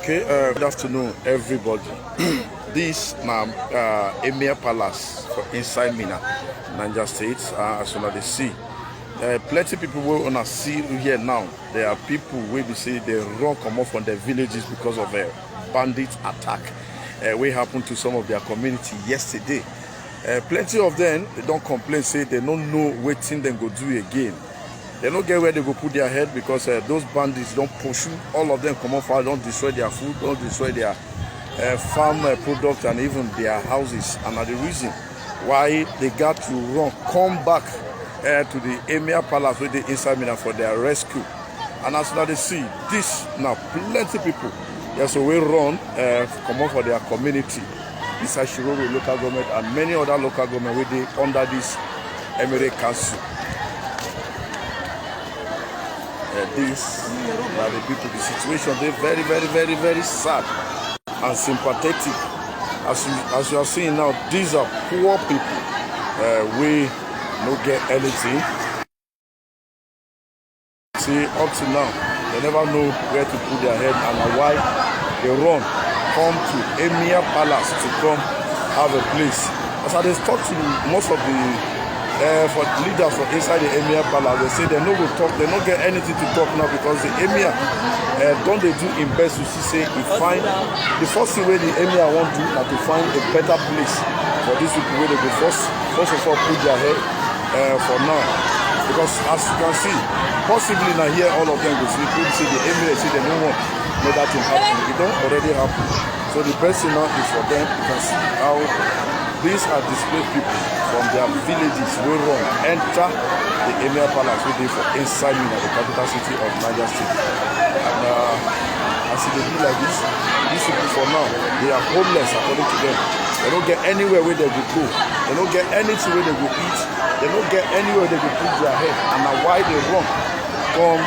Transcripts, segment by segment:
Okay, good afternoon, everybody. This now Emir Palace for inside Mina, Niger State, as you see. Plenty people will on see here now. There are people where we say they run come off from their villages because of a bandit attack. We happened to some of their community yesterday. Plenty of them they don't complain, say they don't know what thing they go do again. They don't get where they go put their head because those bandits don't pursue. All of them come off, don't destroy their food, don't destroy their farm products and even their houses. And are the reason why they got to run, come back to the Emir Palace with the inside Mina for their rescue. And as now they see this now, plenty people, yes, so we run, come off for their community. This is Shiroro local government and many other local government where they under this Emirate Council. This are the people, the situation, they're very sad and sympathetic. As you are seeing now, these are poor people. We don't get anything. See, up to now, they never know where to put their head and why they run, come to Emir Palace to come have a place. As I talk to most of the for leaders for inside the Emir Palace, they say they no go talk, they don't get anything to talk now because the Emir don't they do in best to say he find the first thing where the Emir want to do is to find a better place for these people where they go first of all put their head for now. Because as you can see, possibly now here all of them go see people say the Emir say they don't want no that thing happen. It don't already happen. So the best thing now is for them. You can see how these are displaced people from their villages will run, enter the Emir Palace we dey for inside Mina, the capital city of Niger State. And as it be like this, these people for now, they are homeless according to them. They don't get anywhere where they go go. They don't get anything where they go eat. They don't get anywhere they go put their head. And now why they run, come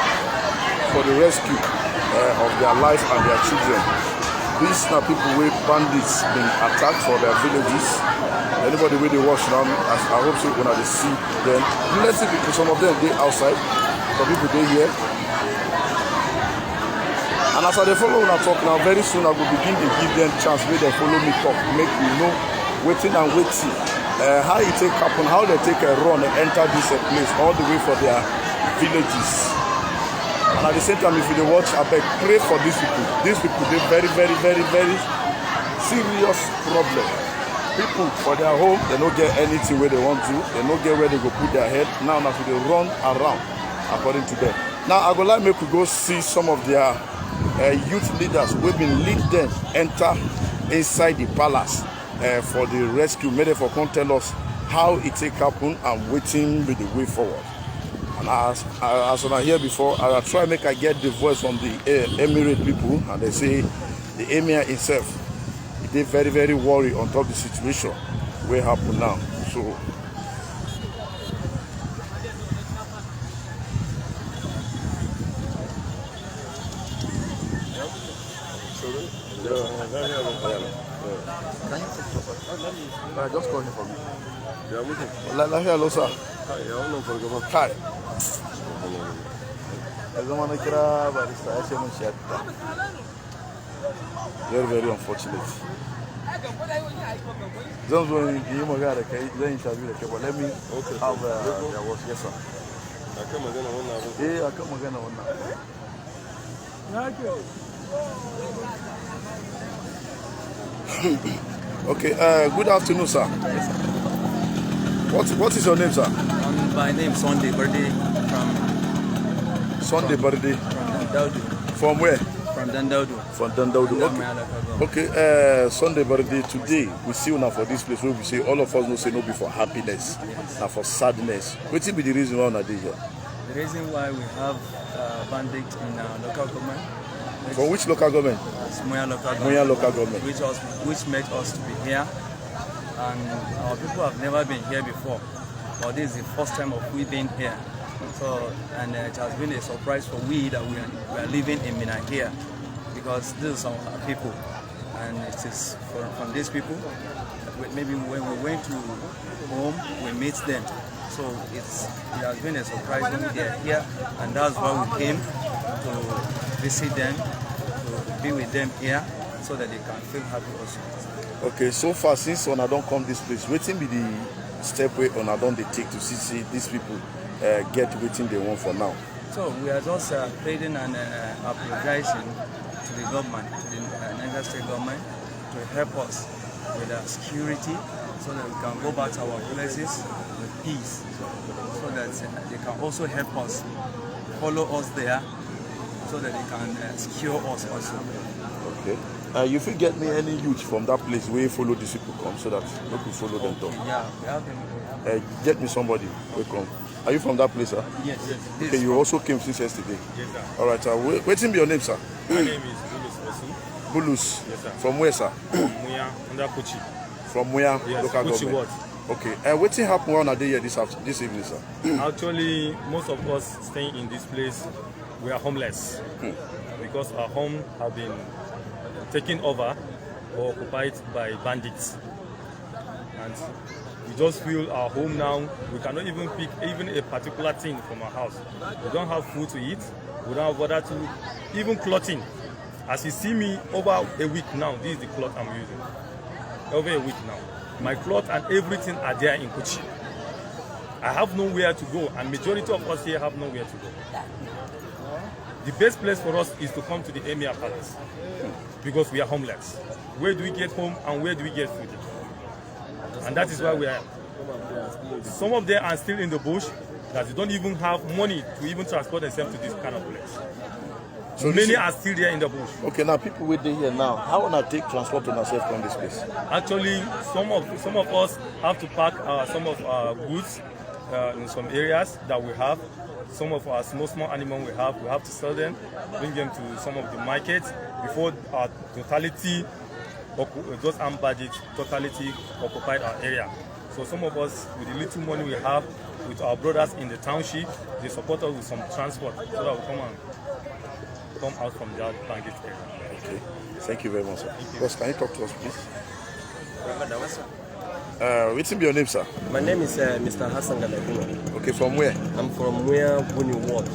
for the rescue of their life and their children. These are people where bandits being attacked for their villages. Anybody where they watch now, I hope so when they see them. Plenty people, some of them they outside, some people they here. And as I follow when I talk now, very soon I will begin to give them chance where they follow me talk, make me know waiting and waiting. How it take happen, how they take a run and enter this place all the way for their villages. And at the same time, if you watch, I beg, pray for these people. These people, they're very serious problem. People for their home, they don't get anything where they want to. They don't get where they go put their head. Now they run around, according to them. Now, I would like me to go see some of their youth leaders who have been lead them enter inside the palace for the rescue. Maybe for come tell us how it take happen and waiting with the way forward. And as I hear before, I try to make I get the voice from the Emirate people, and they say the Emir himself, they very worried on top of the situation what happen now. So just call him for me. Hello, sir. Hi. Very unfortunate. Just when you interview, but let me have their words. Yes, sir. Yeah, I come again on now. Okay, good afternoon, sir. Yes, sir. What is your name, sir? My name is Sunday Birthday from Sunday Birthday. From Dandaudu. From where? From Dandaudu. From Dandaudu. Okay, Sunday Birthday. Today we see you now for this place where we say all of us no say no be for happiness, now for sadness. What will be the reason why we are here? The reason why we have bandits in our local government. For which local government? Moya local government. Which made us to be here. And our people have never been here before, but this is the first time of we being here. So, and it has been a surprise for we that we are living in Mina here, because this is our people, and it is from these people. Maybe when we went to home, we meet them. So it has been a surprise when they are here, and that's why we came to visit them, to be with them here so that they can feel happy also. Okay, so far since una don come this place, wetin be the step wey una don dey take to see these people get wetin they want for now? So we are just pleading and apologizing to the government, to the Niger State government, to help us with security so that we can go back to our places with peace, so that they can also help us, follow us there, so that they can secure us also. Okay. You fit get me any youth from that place where follow these people come so that we can follow them talk? Yeah, we have them. Get me somebody wey come. Are you from that place, sir? Yes. Okay, you also came since yesterday? Yes, sir. All right, sir. Wetin be your name, sir? My name is Bulus Osu. Bulus. Yes, sir. From where, sir? Muya, under Kuchi. From where? Yes, Local Kuchi government. what? Okay. Wetin happen when una dey here this evening, sir? Actually, most of us staying in this place, we are homeless because our home have been taken over or occupied by bandits. And we just feel our home now, we cannot even pick even a particular thing from our house. We don't have food to eat, we don't have water to, even clothing. As you see me over a week now, this is the cloth I'm using. Over a week now. My cloth and everything are there in Kuchi. I have nowhere to go, and majority of us here have nowhere to go. The best place for us is to come to the Emir Palace because we are homeless. Where do we get home and where do we get food? And that is why we are. Some of them are still in the bush that they don't even have money to even transport themselves to this kind of place. So many are still there in the bush. Okay, now people wey dey here now, how una take transport una sef from this place? Actually, some of us have to pack some of our goods in some areas that we have. Some of our small animals we have to sell them, bring them to some of the markets before our totality, those armed bandits totality occupied our area. So some of us, with the little money we have, with our brothers in the township, they support us with some transport so that we come out from that bandit area. Okay, thank you very much, sir. Boss, can you talk to us, please? What's your name, sir? My name is Mr. Hassan Galadino. Okay, from where? I'm from where Buni Ward.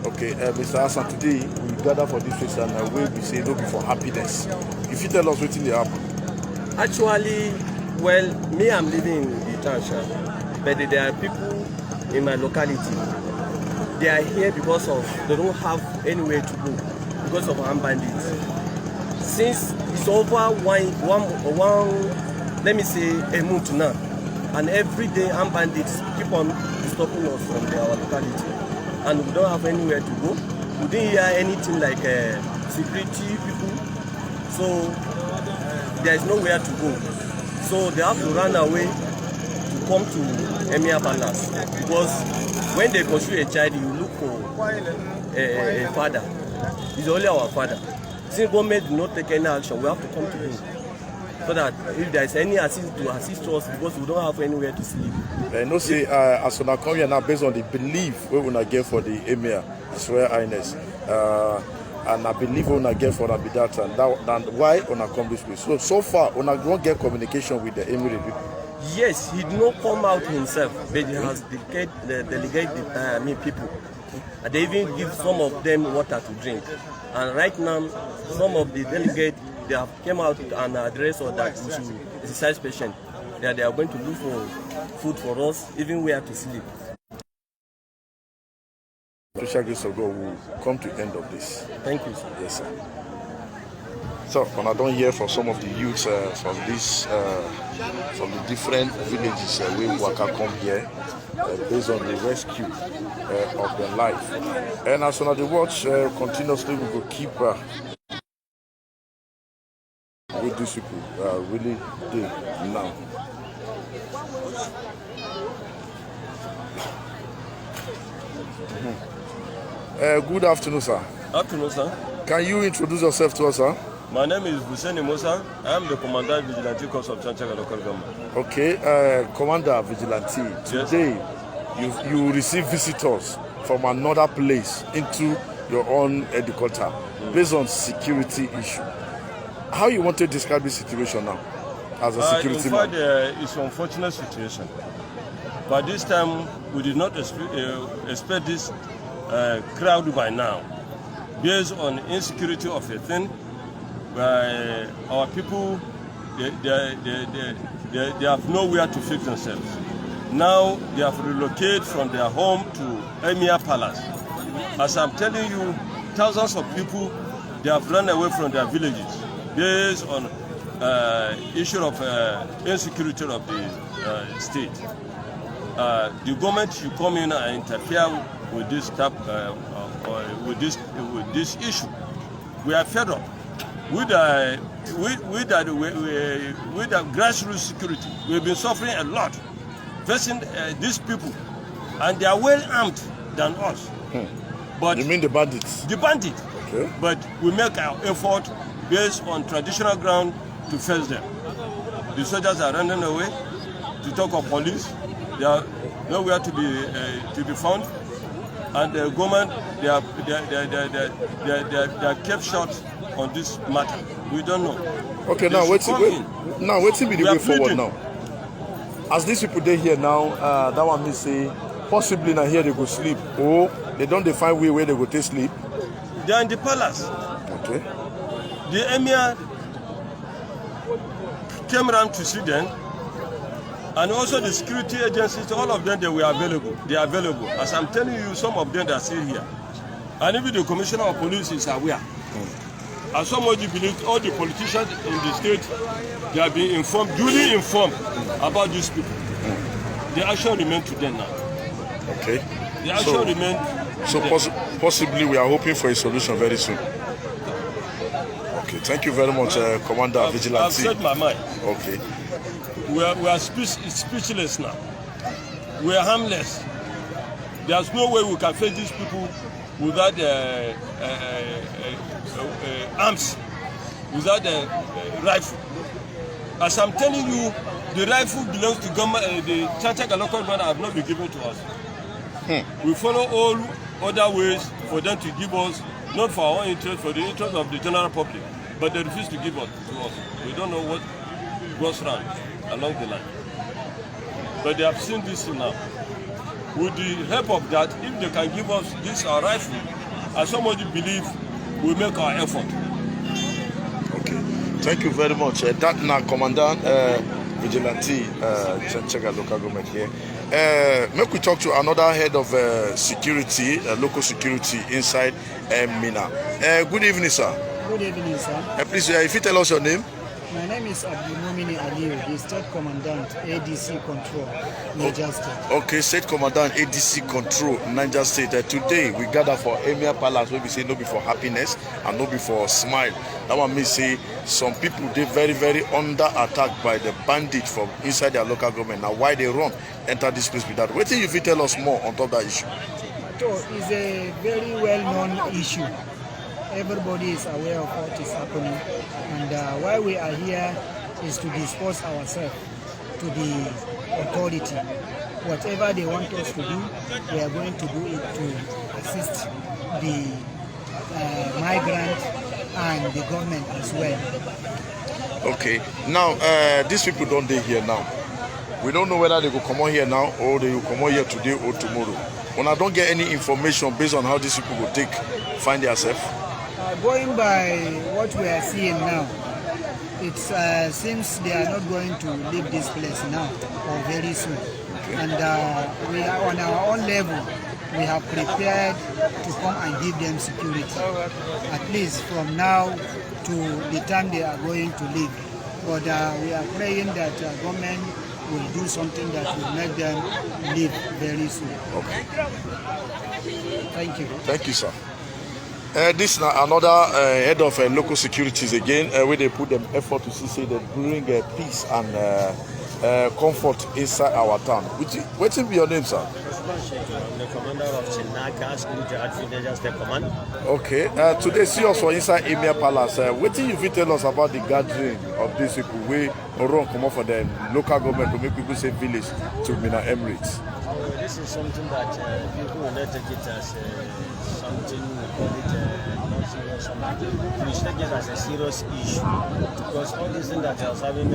Okay, Mr. Hassan, today we gather for this place and we say no be for happiness. If you tell us what's in the happen. Actually, well, me, I'm living in Itansha, but there are people in my locality. They are here because they don't have anywhere to go because of armed bandits. Since it's over let me say a month now, and every day armed bandits keep on stopping us from our locality, and we don't have anywhere to go. We didn't hear anything like security people, so there is nowhere to go. So they have to run away to come to Emir Palace, because when they pursue a child, you look for a father. He's only our father. Since government did not take any action, we have to come to him, so that if there is any assist to assist us, because we don't have anywhere to sleep. No say as una come here now based on the belief we una get for the Emir, His Royal Highness, and I believe we una get for that and why una come this way. So far una don't get communication with the Emir people. Yes, he did not come out himself, but he has delegated people. And they even give some of them water to drink. And right now, some of the delegates, they have came out and addressed us that we should exercise patience. That they are going to look for food for us, even where to sleep. Special grace of God will come to the end of this. Thank you, sir. Yes, sir. So, when I don't hear from some of the youths from the different villages we waka come here based on the rescue of their life. And as soon as they watch continuously, we will keep with these people really do now. Good afternoon, sir. Afternoon, sir. Can you introduce yourself to us, sir? My name is Hussein Musa. I am the Commander Vigilante Corps of Chanchaga Local Government. Okay, Commander Vigilante, today you receive visitors from another place into your own headquarters based on security issue. How you want to describe this situation now as a security man? In fact, it's an unfortunate situation. But this time, we did not expect this crowd by now. Based on insecurity of a thing, our people, they have nowhere to fix themselves. Now they have relocated from their home to Emir Palace. As I'm telling you, thousands of people, they have run away from their villages based on issue of insecurity of the state. The government should come in and interfere with this type, with this issue. We are fed up with the grassroots security. We've been suffering a lot, facing these people, and they are well armed than us. But you mean the bandits? The bandits. Okay. But we make our effort based on traditional ground to face them. The soldiers are running away. To talk of police, they are nowhere to be found, and the government they are kept short on this matter. We don't know. Okay, now wait till be the way forward now. As these people they here now, that one means say possibly now here they go sleep, or they don't define where they go to sleep. They are in the palace. Okay. The emir came around to see them, and also the security agencies. All of them they were available. They are available. As I'm telling you, some of them they are still here, and even the commissioner of police is aware. As somebody believes, all the politicians in the state, they have been informed, duly informed about these people. The action remains to them now. Okay. The action remains. So possibly we are hoping for a solution very soon. Okay, thank you very much, Commander Vigilante. I've said my mind. Okay. We are speechless now. We are harmless. There's no way we can face these people without arms, without a rifle. As I'm telling you, the rifle belongs to government. The Chanchaga local government have not been given to us. We follow all other ways for them to give us, not for our own interest, for the interest of the general public, but they refuse to give us to us. We don't know what goes wrong along the line. But they have seen this now. With the help of that, if they can give us this our rifle, as somebody believes, we make our effort. Okay. Thank you very much. That now Commandant Vigilante Chanchaga local government here. Make we talk to another head of security, local security inside Mina. Good evening, sir. Good evening, sir. Please, if you tell us your name. My name is Abdulmumini Aliyu, the State Commandant, ADC Control, Niger State. Okay, State Commandant, ADC Control, Niger State. Today, we gather for Emir Palace, where we say no be for happiness and no be for smile. That one means say some people, they very, very under attack by the bandits from inside their local government. Now, why they run, enter this place with that? What do you tell us more on top of that issue? So, it's a very well-known issue. Everybody is aware of what is happening, and why we are here is to dispose ourselves to the authority. Whatever they want us to do, we are going to do it to assist the migrant and the government as well. Okay, now these people don't stay here now. We don't know whether they will come on here now or they will come on here today or tomorrow. When I don't get any information based on how these people will find themselves. Going by what we are seeing now, it seems they are not going to leave this place now or very soon. Okay. And we are on our own level. We have prepared to come and give them security, at least from now to the time they are going to leave. But we are praying that government will do something that will make them leave very soon. Okay. Thank you. Thank you, sir. This is another head of local securities again, where they put them effort to see they bring peace and comfort inside our town. What will be your name, sir? I'm the commander of Chinaka Security Outfit Niger State Command. Okay. Today, see us for inside Emir Palace. What do you tell us about the gathering of these people? We run come up for the local government to make people say village to Mina Emirates. This this is something that people will not take it as something, we call it not serious, something. We should take it as a serious issue because all these things that are having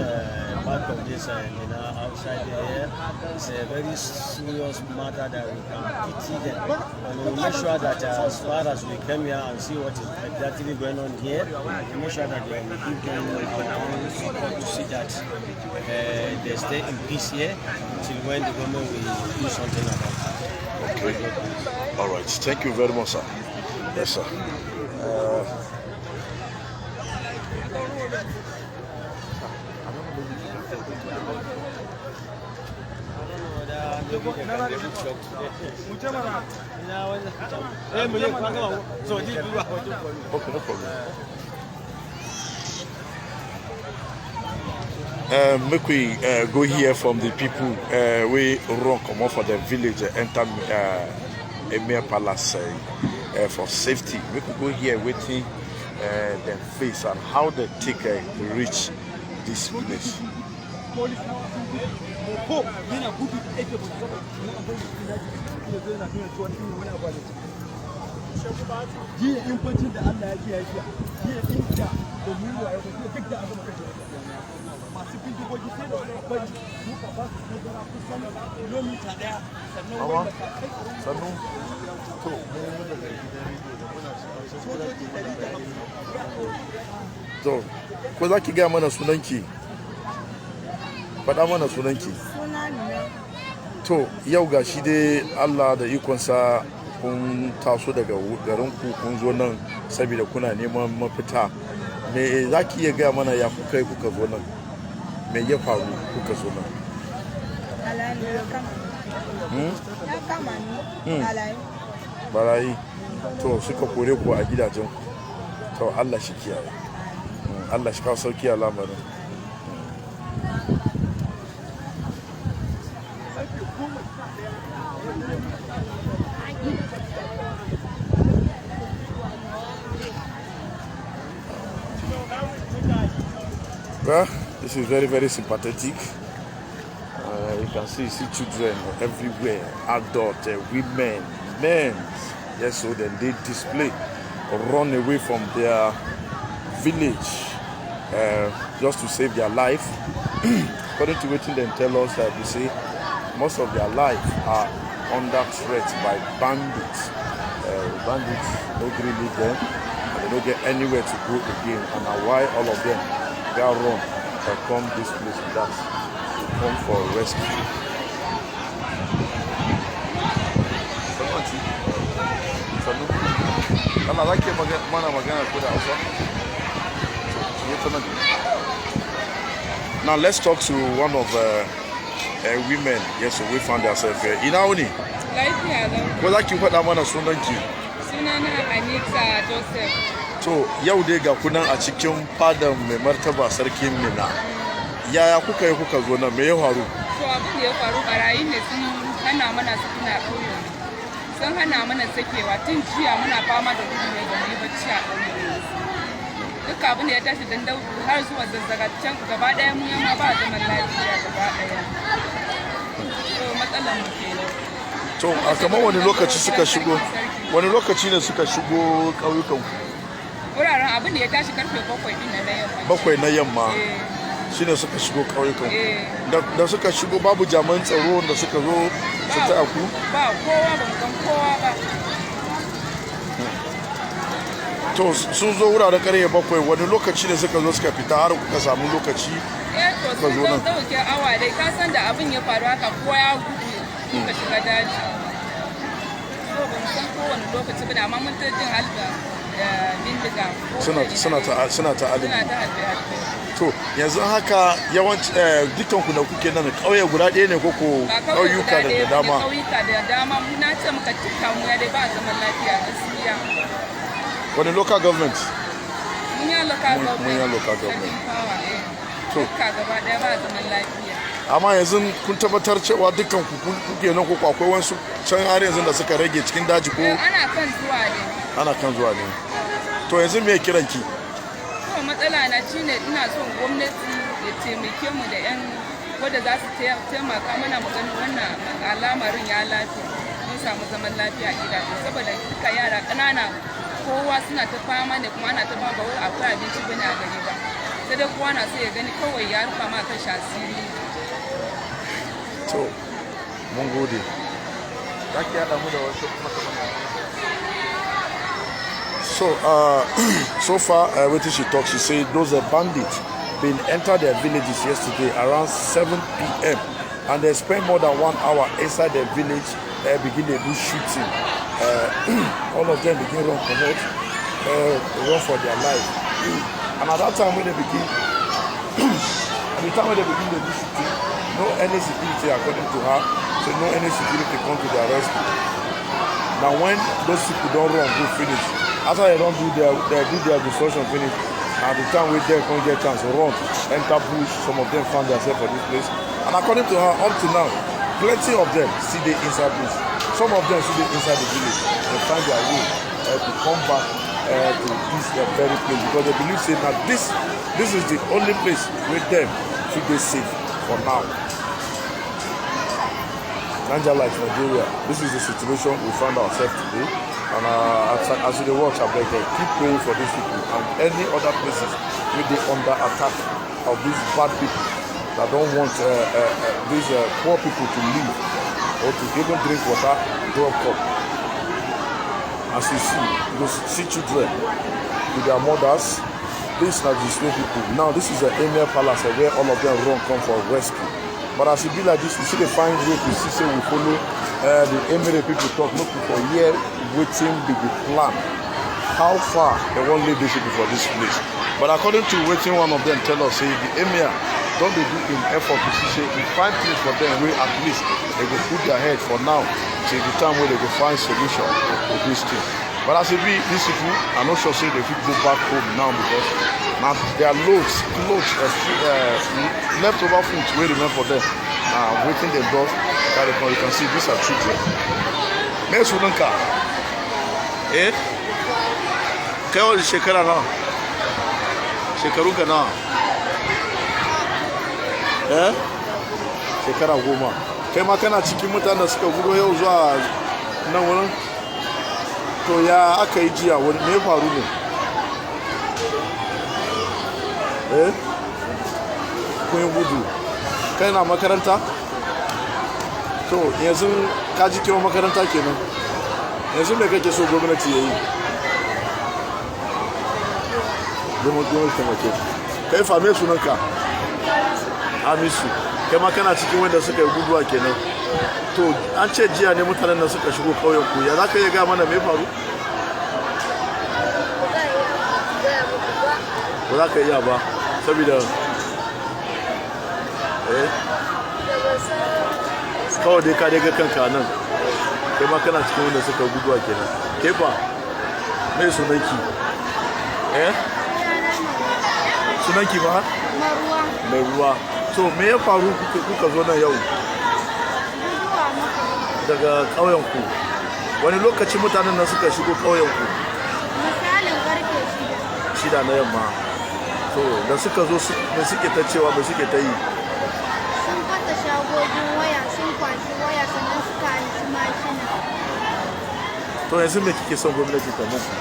part of this outside here is a very serious matter that we can pity them. And we'll make sure that as far as we come here and see what is exactly going on here, we make sure that we give them our own support to see that they stay in peace here until when the government will do something about it. Okay. All right. Thank you very much, sir. Yes, sir. Okay, no problem. Make we go here from the people. We run come off for the village, enter Emir Palace for safety. We could go here waiting their face and how they take reach this place. So, ko za ki gaya mana sunanki? Faɗa mana sunanki. To, yau ga shi dai Allah da ikonsa kun taso daga garinku kun zo nan saboda kuna neman mafita. Me za ki iya gaya mana ya kuka kuka zo nan? Me ya faru kuka zo nan? Barayi. To, suka kore ku a gidajen ku. To, Allah shi kiyaye. Allah shi kawo sauki a lamarin. Well, this is very, very sympathetic. You can see children everywhere, adults, women, men. Yes, so then they display, run away from their village just to save their life. According to what they tell us, we say most of their life are under threat by bandits. Bandits don't really leave them, and they don't get anywhere to go again. And why all of them they are run and come this place with us to come for rescue. Now let's talk to one of women. Yes, we found ourselves here. Inauni. Ko za ki faɗa mana sunanki? Sunana Anita Joseph. To yau dai ga kunan a cikin fadan mai martaba sarkin Mina. Yaya kuka yi kuka zo nan? Me ya faru? To abin da ya faru barayi ne sun hana mana sakina ƙauye. Sun hana mana sakewa tun jiya muna fama da gudu ne da mai bacci a ƙauye. Duk abin da ya tashi dan har zuwa zazzaga can gaba ɗaya mu yamma ba zaman lafiya gaba ɗaya. To matsalar mu kenan. To a kamar wani lokaci suka shigo? Wani lokaci ne suka shigo ƙauyukan ku? Wuraren abin da ya tashi karfe 7 din na yamma. 7 na yamma. Shine suka shigo ƙauyukan ku. Da suka shigo babu jami'an tsaro da suka zo su taya ku? Ba kowa ba mu kowa ba. To sun zo wuraren ƙarfe 7 wani lokaci ne suka zo suka fita har kuka samu lokaci? To sun zo dauke awa dai ka san da abin ya faru haka kowa ya gudu suka shiga daji. To ba mu san kowane lokaci ba amma mun ta jin halba bindiga. Suna ta alibi. To yanzu haka yawanci dukkan ku da kuke nan ƙauye guda ɗaya ne koko ƙauyuka da dama? Ƙauyuka da dama mu na ce muka cika mu ya dai ba zaman lafiya gaskiya. Wani local government? Munya local government. To ka gaba ɗaya ba zaman lafiya. Amma yanzu kun tabbatar cewa dukkan ku kuke nan koko akwai wasu can har yanzu da suka rage cikin daji ko? Ana kan zuwa ne. Ana kan zuwa ne. To yanzu me kiran ki? To matsala na shine ina son gwamnati ya taimake mu da 'yan ko da za su taimaka mana mu gani wannan al'amarin ya lafiya mun samu zaman lafiya a gidaje saboda duka yara ƙanana kowa suna ta fama ne kuma ana ta fama ba wai akwai abinci bane a gari ba sai dai kowa na so ya gani kawai ya rufa ma kan asiri. To mun gode. Za ki haɗa mu da wasu kuma so far, what she talks, she said those bandits been entered their villages yesterday around 7 p.m. and they spent more than 1 hour inside their village, begin to do shooting. All of them begin run promote, run for their life. And at that time when they begin, at the time when they begin to do shooting, no any security according to her, so no any security come to their rescue. Now when those people don't run, go finish. After they don't do their destruction finish, at the time we there can't get chance to run, enter bush, some of them found themselves for this place. And according to her, up to now, plenty of them see the inside bush. Some of them see the inside the village. They find their way to come back to this very place because they believe say that this is the only place with them to be safe for now. Niger Light, Nigeria. This is the situation we found ourselves today. And as you watch, I beg you, keep praying for these people and any other places with the under attack of these bad people that don't want these poor people to live or to even drink water, drop cup. As you see children with their mothers. These are the slave people. Now this is the Emir Palace where all of them run come for rescue. But as it be like this, we see the fine way to see say we follow the Emir people talk, no people here waiting be the plan. How far they won't leave these people for this place. But according to waiting one of them tell us, say the Emir don't they do in effort to see say we find things for them where at least they will put their head for now till the time where they will find solution to this thing. But as it be, these people are not sure say they will go back home now because now there are loads leftover food where remain for them. Waiting the door that you can see these are children. Me sunanka? Eh? Kai wani shekara na? Shekaru ka na? Eh? Shekara 10. Kai ma kana cikin mutanen da suka gudo yau zuwa nan wurin? To ya aka yi jiya wani me faru ne? Eh? Kun yi gudu. Kai na makaranta? To yanzu ka ji kewa makaranta kenan. Yanzu me kake so gwamnati ya yi? Gwamnati taimake. Kai fa me sunanka? Hamisu. Kai ma kana cikin wanda suka yi guduwa kenan. To an ce jiya ne mutanen da suka shigo kauyen ku. Ya za ka iya ga mana me faru? Ba za ka iya ba saboda kawai dai ka daga kanka nan kai ma kana cikin wanda suka guduwa kenan. Kai fa mai sunanki? Sunanki ba? Mai ruwa. To me ya faru kuka zo nan yau daga ƙauyenku? Wani lokaci mutanen nan suka shigo ƙauyenku? Misalin karfe 6 na yamma. To da suka zo me suke ta cewa me suke ta yi? sun fata shagogin waya sun kwashi waya sannan suka anshi mashina. To yanzu me kike son gwamnati ta muku?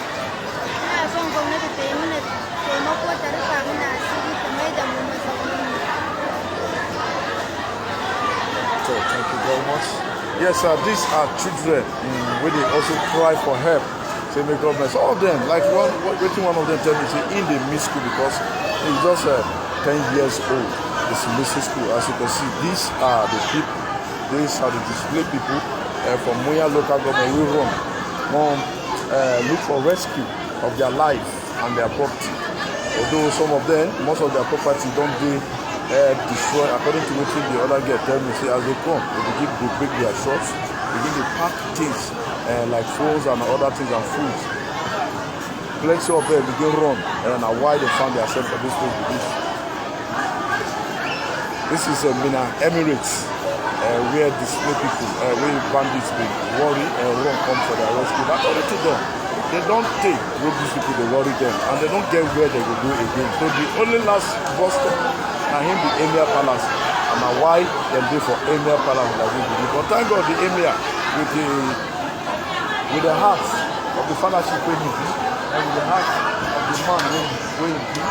Ina son gwamnati ta yi mana taimako ta rufa mana asiri ta mai da mu mazaunin. So thank you very much. Yes, these are children where they also cry for help. Say may government, all of them, like one of them tell me, say in the miss school because he's just 10 years old. It's missing school. As you can see, these are the people, these are the displaced people from Moya local government. We run, look for rescue of their life and their property. Although some of them, most of their property don't be destroy. According to what the other girl tell me, say as they come, they begin to break their shops, begin to pack things like phones and other things and food. Plenty of them begin run and why they found themselves for this place. This is Mina Emirates, where displaced people, where bandits be worry and run come for their rescue. According to them, they don't take what these people they worry them and they don't get where they will go again. So the only last bus stop and him the Emir Palace. and why they do for Emir Palace like this. But thank God the Emir with the heart of the fathership when he be, and with the heart of the man when he be,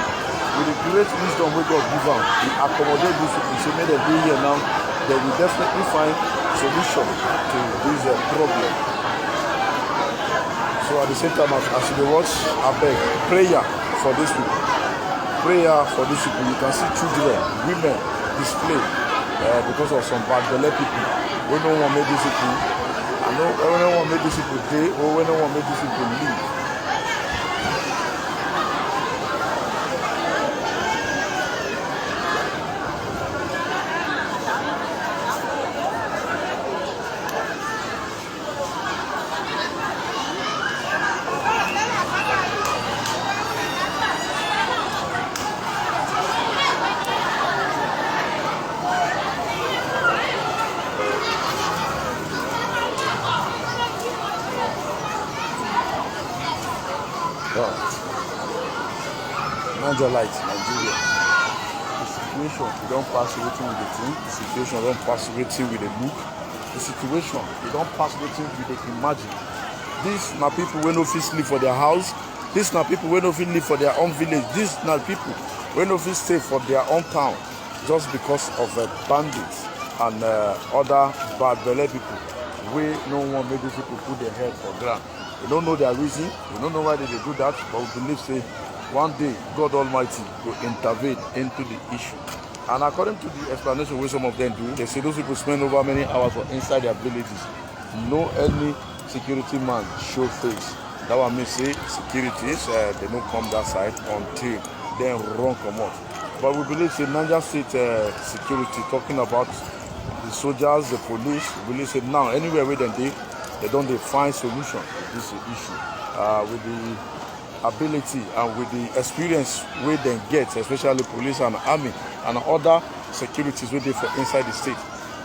with the great wisdom we God give him, he accommodate this people. So made them be here now, they will definitely find solution to this problem. So at the same time as you watch, I beg prayer for these people. Prayer for these people. You can see children, women display because of some bad belly people. We don't want to make these people. I know we don't want to make these people stay, or we don't want to make these people leave. Light Nigeria. The situation we don't pass everything with the team. The situation don't pass everything with the look. The situation we don't pass everything with the imagine. These now people when no fit sleep for their house. These now people when no fit live for their own village. These now people when no fit stay for their own town just because of bandits and other bad belly people. We no one make these people put their head for ground. We don't know their reason. We don't know why they do that, but we believe say one day God Almighty will intervene into the issue. And according to the explanation which some of them do, they say those people spend over many hours inside their villages. No any security man show face. That one may say securities they don't come that side until then run come out. But we believe say Niger State security talking about the soldiers, the police. We believe say now anywhere where they don't find solution to this issue with the ability and with the experience where they get, especially police and army and other securities where they for inside the state.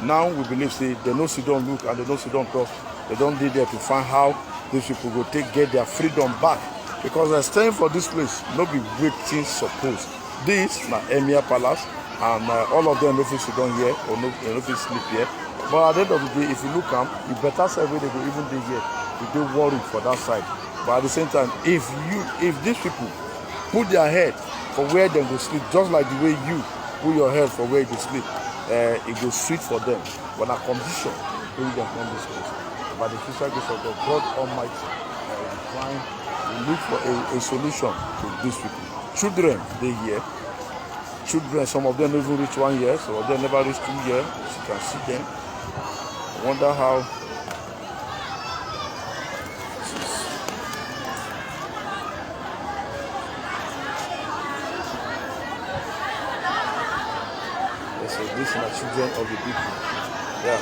Now we believe say they no sit down look and they no sit down talk. They don't be there to find how these people go get their freedom back, because they're staying for this place no be waiting suppose. This na Emir Palace and all of them no fit sit down here or no fit sleep here. But at the end of the day, if you look at the better side where they go even be here, you don't worry for that side. But at the same time, if these people put their head for where they go sleep, just like the way you put your head for where you sleep, it goes sweet for them. But a condition bring them from this place. But the future grace of God Almighty will look for a solution to these people. Children, they here. Children, some of them even reach 1 year, some of them never reach 2 years. You can see them. I wonder how. These are children of the people. Yeah.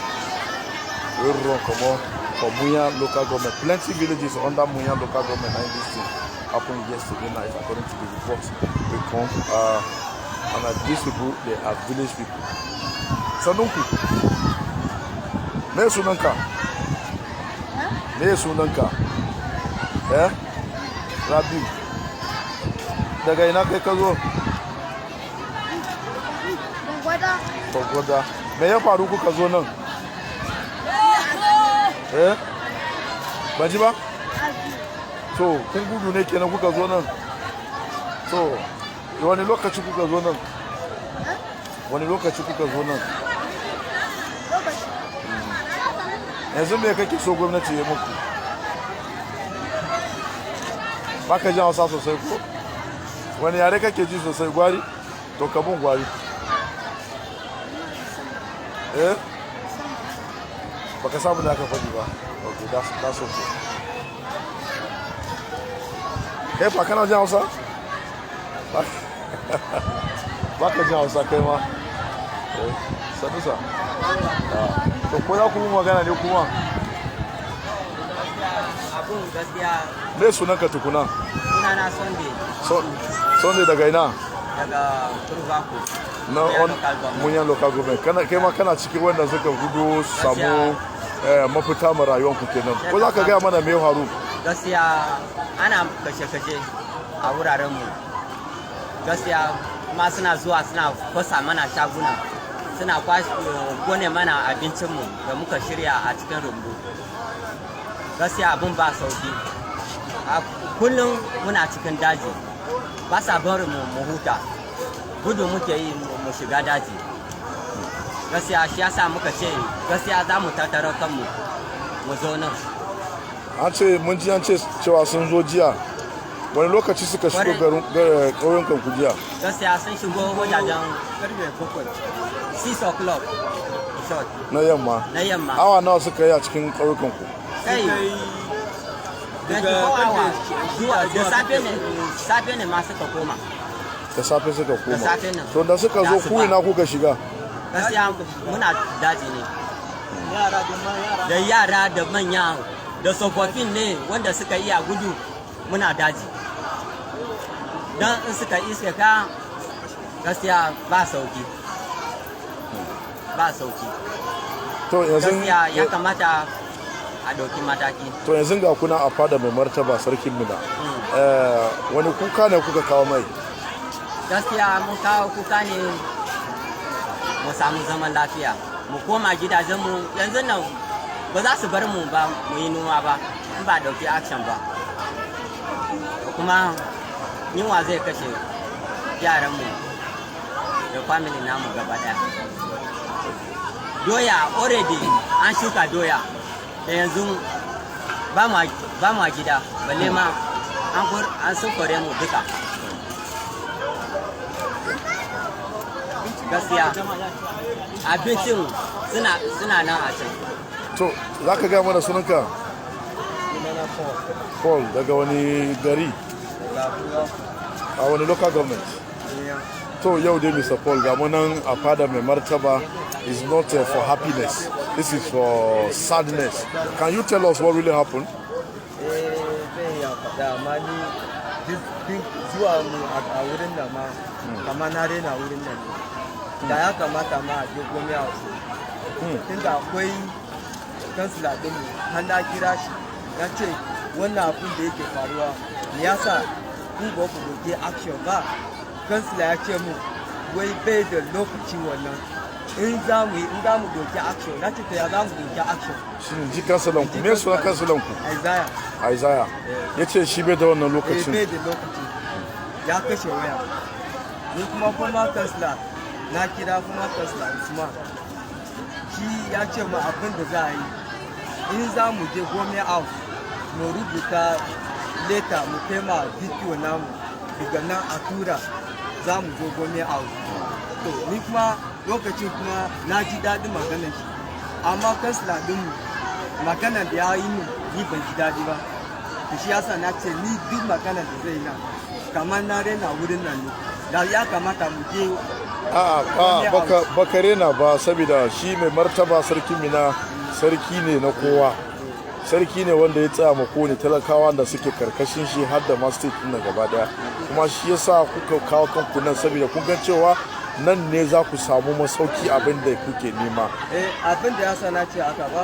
We run from Munya local government. Plenty villages under Munya local government and this thing happened yesterday night according to the reports we come. And these people, they are village people. Sanunku. Me sunanka. Me sunanka. Eh? Rabi. Daga ina kai ka zo? Gwada. Me ya faru kuka zo nan? Ban ji ba? So, kun gudu ne kenan kuka zo nan? So, wani lokaci kuka zo nan? Wani lokaci kuka zo nan? Yanzu me kake so gwamnati ya muku? Baka ji Hausa sosai ko? Wani yare kake ji sosai, gwari? To ka mun gwari. Baka samu da aka faɗi ba. Okay, that's okay. Kai fa kana jin Hausa? Baka jin Hausa kai ma. Sanu sa. To ko za ku mu magana ne kuma? Abun gaskiya. Me sunanka tukuna? Sunana Sunday. Sunday daga ina? Daga Turbaku. Na Munya local government. Kai ma kana cikin wanda suka gudu samu mafita ma rayuwanku kenan. Ko za ka gaya mana me faru? Gaskiya ana kashe-kashe a wuraren mu. Gaskiya kuma suna zuwa suna fasa mana shaguna. suna kone mana abincinmu da muka shirya a cikin rumbu. Gaskiya abin ba sauki. A kullum muna cikin daji, ba sa barin mu huta. Gudu muke yi mu shiga daji. Gaskiya shi yasa muka ce gaskiya za mu tattara kanmu mu zo nan. An ce mun ji an ce cewa sun zo jiya. Wani lokaci suka shigo ƙauyukan ku jiya? Gaskiya sun shigo wajajen 6 o'clock short. Na yamma? Na yamma. Awa nawa suka yi a cikin ƙauyukan ku? Kai, da safe ne ma suka koma. Da safe suka koma? Da safe ne. To da suka zo ku ina kuka shiga? Gaskiya muna daji ne. Da yara da manya da tsofaffin ne wanda suka iya gudu muna daji. Don in suka iske ka gaskiya ba sauki. Ba sauki. To yanzu gaskiya ya kamata a ɗauki mataki. To yanzu ga kuna a fada mai martaba sarkin Mina. Wani kuka ne kuka kawo mai? Gaskiya mun kawo kuka ne mu samu zaman lafiya. Mu koma gidajenmu yanzu nan ba za su bar mu ba mu yi noma ba in ba ɗauki action ba. Kuma yunwa zai kashe yaranmu da family namu gaba ɗaya. Doya already an shuka doya da yanzu ba mu a gida balle ma an sun kore mu duka. Gaskiya abincin suna nan a can. To za ka gaya mana sunanka? Paul daga wani gari? A wani local government? To yau dai Mr. Paul ga nan a fada mai martaba is not for happiness. This is for sadness. Can you tell us what really happened? Zuwa mu a wurin da ma kama na rena wurin nan da ya kamata ma a je gomi a wasu tunda akwai kansila ɗinmu har na kira shi na ce wannan abin da yake faruwa ya sa ku ba ku doke action ba. Kansila ya ce mu wai bai da lokaci wannan in za mu doke action na ce ta ya za mu doke action. Shi ji kansilan ku me sunan kansilan ku? Isaiah. Ya ce shi bai da wannan lokacin. Bai da lokaci ya kashe waya. Ni kuma kansila na kira kuma kansila Usman. Shi ya ce mu abin da za a yi in za mu je gome out mu rubuta leta mu kai ma DPO namu daga nan a tura za mu zo gome out. To ni kuma lokacin kuma na ji daɗin maganar shi amma kansila ɗinmu maganar da ya yi min ni ban ji daɗi ba. Da shi yasa na ce ni duk maganar da zai na kamar na rena wurin nan ne da ya kamata mu je. Baka rena ba saboda shi mai martaba sarkin Mina sarki ne na kowa. Sarki ne wanda ya tsaya mako ne talakawa da suke karkashin shi har da ma state ɗin gaba daya. Kuma shi yasa kuka kawo kanku nan saboda kun gan cewa nan ne za ku samu masauki abin da kuke nema. Abin da ya sa na ce haka ba.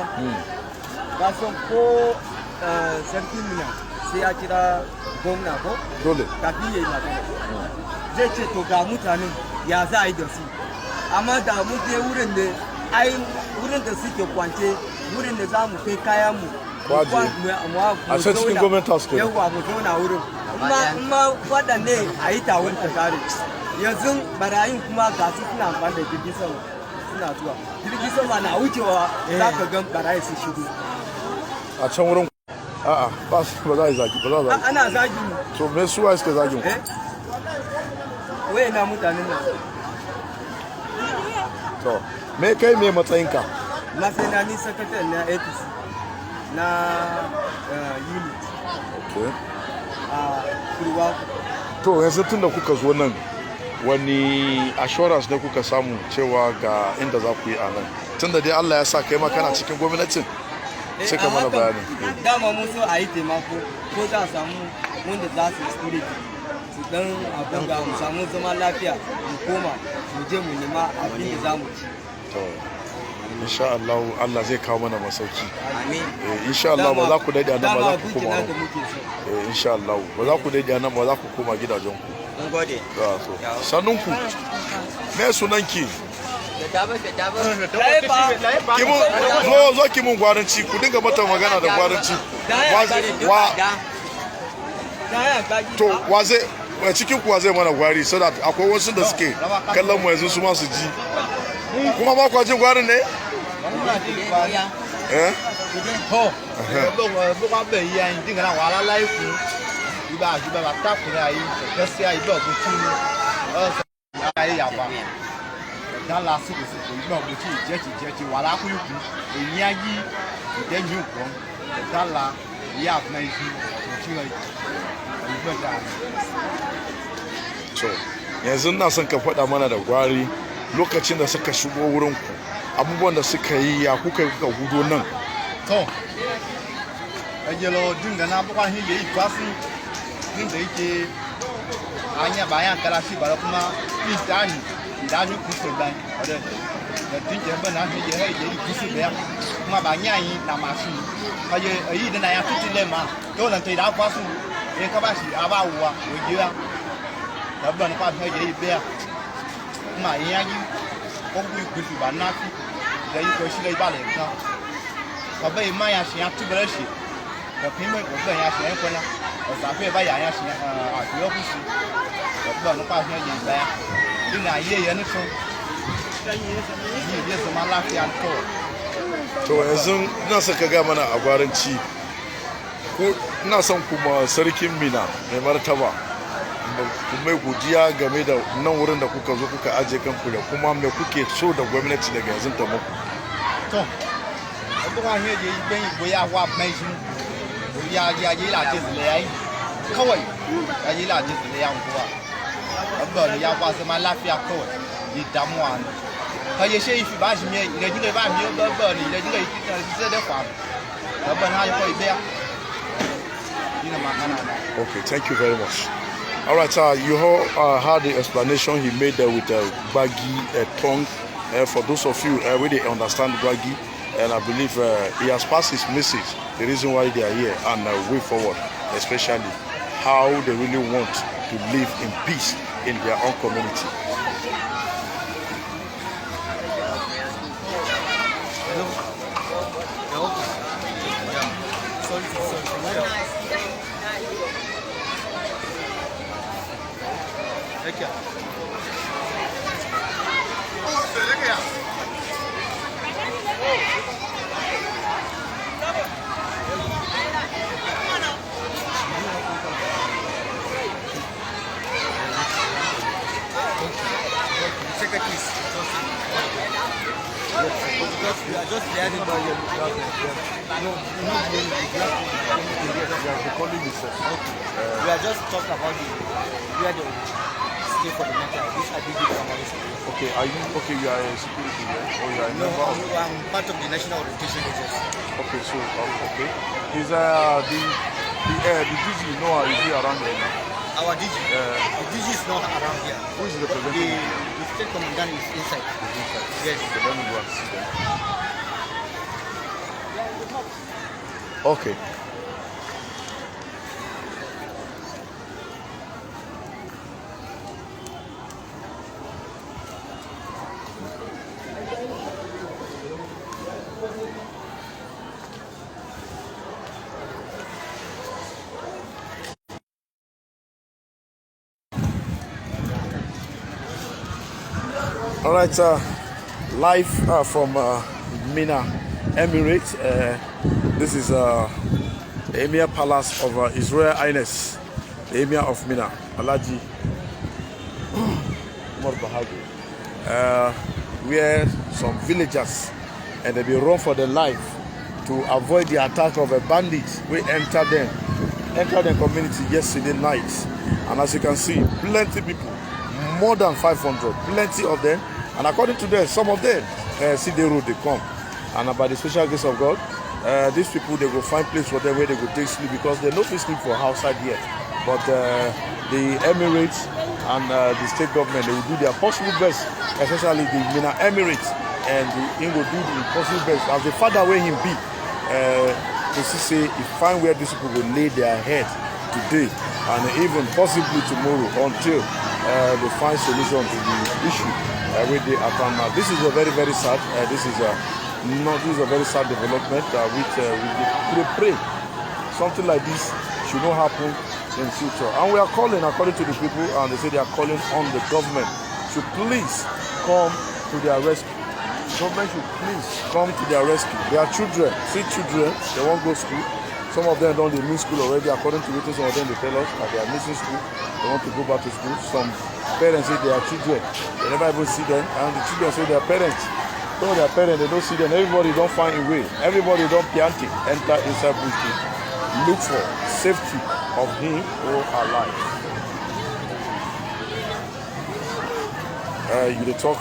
Ka san ko sarkin Mina sai ya kira gwamna ko? Dole. Kafin ya yi magana. Zai ce to ga mutanen ya za a yi da su. Amma da mu je wurin da ai wurin da suke kwance wurin da za mu kai kayan mu. A can cikin gwamnati house ke. Yawwa mu zauna wurin. Kuma waɗanne a yi tawon ta tare. Yanzu barayin kuma ga su suna amfani da jirgin sama suna zuwa. Jirgin sama na wucewa za ka gan barayi su shigo. A can wurin a'a ba za a yi zagi ba za a zagi. Ana zagi mu. To me suwa suka zagin ku? Waye na mutanen nan. To me kai me matsayinka? Matsayina ni sakataren na APC na unit. Okay. A Kurwa. To yanzu tun da kuka zo nan wani assurance da kuka samu cewa ga inda za ku yi a nan tun da dai Allah ya sa kai ma kana cikin gwamnatin sai ka mana bayani. Dama mun so a yi taimako ko za a samu wanda za su security su dan abin ga mu samu zama lafiya mu koma mu je mu nema abin da za mu ci. To insha Allah Allah zai kawo mana masauki. Amin. Insha Allah ba za ku daidai nan ba za ku koma. Da muke so. Insha Allah ba za ku daidai nan ba za ku koma gidajen ku. Mun gode. Sannunku me sunanki? zo ki mun gwaranci ku dinga mata magana da gwaranci to waze cikin kuwa zai mana gwari so that akwai wasu da suke kallon mu yanzu su ma su ji kuma ba kwa jin gwarin ne dans la soupe non petit j'ai voilà ku ku enyaji de nyu ko dans la ya na yi ci so yanzu na son ka faɗa mana da gwari lokacin da suka shigo wurin ku abubuwan da suka yi ya kuka hudo nan to ajelo dinga na ba hin yi kwasu din da yake anya bayan kalashi ba kuma idani idani kusa dan ade da dinga ba na he yi kusa da kuma ba nya yi na masu aye yi da na ya fitile ma to nan tai da kwasu in ka ba shi abawa wajiya da ba na kwasu yi be kuma yanyi ko ku kusa ba na fi da yi ko shi da ba le ka ka bai ma ya shi ya tubare shi da kuma ko ba ya shi ko na ọ̀sàfẹ́ báyà yẹn ṣe àfihàn kù sí ọ̀pọ̀ nípa àfihàn yẹn gbà yá nínú ayé yẹn ní fún yìí bí ẹsẹ̀ máa láfíà tó. to yanzu ina son ka ga mana a gwaranci ko ina son kuma sarkin Mina mai martaba ku mai godiya game da nan wurin da kuka zo kuka aje kanku da kuma me kuke so da gwamnati daga yanzu ta muku. to ọdún wa yẹn yẹ gbẹ̀yìn bóyá wà mẹ́sìn ya yi la ce zile yayi kawai ya yi la ce zile yan kuwa abba ya kwa zama lafiya kawai yi damuwa ne ka yi shi fi ba shi ne idan kika ba mi babba ne idan kika yi kita sai da fa abba na ko ibe ina magana na. Okay, thank you very much. All right, you heard the explanation he made there with Gbagi tongue. For those of you who really understand Gbagi, and I believe he has passed his message, the reason why they are here, and way forward, especially how they really want to live in peace in their own community. We are just there about your we are just talking about where they stay for the night. Which I did Okay, are you okay? You are a security, yeah? Or you are a member of? I'm part of the National Orientation Agency. Okay, so okay. Is the DG is he around here now? Our DG? The DG is not around here. Who is representing? The state commandant is inside. Yes. So let me go and see them. Okay. All right, live from Mina Emirates. This is the Emir Palace of His Royal Highness, the Emir of Mina, Alhaji Umar Bahago, where some villagers and they be run for their life to avoid the attack of a bandit. We entered the community yesterday night, and as you can see, plenty people, more than 500, plenty of them. And according to them, some of them see the road they come, and by the special grace of God, these people they go find place for them where they go take sleep because they no fit sleep for outside yet. But the Emirates and the state government, they will do their possible best, especially the Mina Emirates, and he will do the possible best as the father where him be to see he find where these people will lay their head today and even possibly tomorrow until they find solution to the issue. every day at time. Now, this is a very, very sad. This is a very sad development which we pray something like this should not happen in future. And we are calling, according to the people, and they say they are calling on the government to please come to their rescue. Government should please come to their rescue. Their children, see children, they won't go to school. Some of them don't miss school already. According to it, some of them they tell us that they are missing school. They want to go back to school. Some parents say they are children. They never even see them. And the children say they are parents. Some of their parents, they don't see them. Everybody don't find a way. Everybody don't pianti, enter inside bush to look for safety of him or her life. You talk